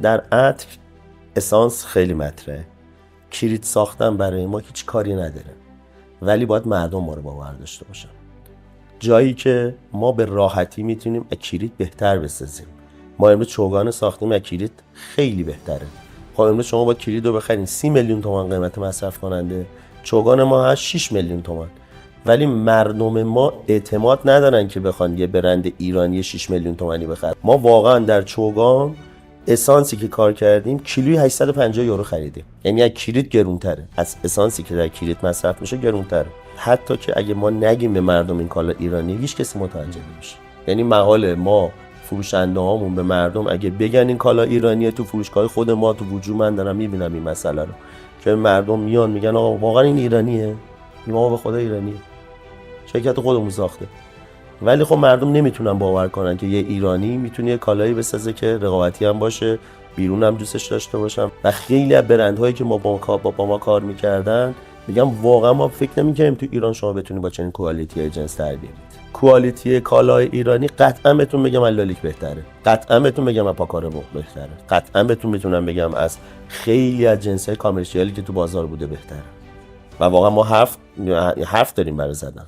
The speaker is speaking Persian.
در عطر اسانس خیلی مطرحه، کلید ساختن برای ما هیچ کاری نداره، ولی باید مردم ما رو باور داشته باشن. جایی که ما به راحتی میتونیم کلید بهتر بسازیم. ما امروز چوگان ساختیم، کلید خیلی بهتره. خب امروز شما با کلید رو بخرین 30 میلیون تومان قیمت مصرف کننده، چوگان ما هست 6 میلیون تومان. ولی مردم ما اعتماد ندارن که بخوان یه برند ایرانی 6 میلیون تومانی بخرن. ما واقعا در چوگان اسانسی که کار کردیم کیلویی 850 یورو خریدیم. یعنی از کلید گرونتره، از اسانسی که در کلید مصرف میشه گرونتره. حتی که اگه ما نگیم به مردم این کالا ایرانی، هیچ کسی متوجه نمیشه. یعنی محال ما فروشنده هامون به مردم اگه بگن این کالا ایرانیه، تو فروشگاه خود ما تو وجود من دارم میبینم این مسئله رو که مردم میان میگن آقا واقعا این ایرانیه؟ ما به خدا ایرانیه، شرکت خودمون ساخته. ولی خب مردم نمیتونن باور کنن که یه ایرانی میتونه یه کالایی بسازه که رقابتی هم باشه، بیرون هم دوستش داشته باشن. و خیلی از برندهایی که با ما کار میکردن میگم واقعا ما فکر نمی‌کردیم تو ایران شما بتونید با چنین کوالیتی جنس در بیارید. کوالیتی کالای ایرانی قطعا بهتون بگم از لالیک بهتره، قطعا بهتون بگم از پاکار بهتره، قطعا بهتون میتونم بگم از خیلی از جنس‌های کامرشیالی که تو بازار بوده بهتره. و واقعا ما حرف داریم برای زدن.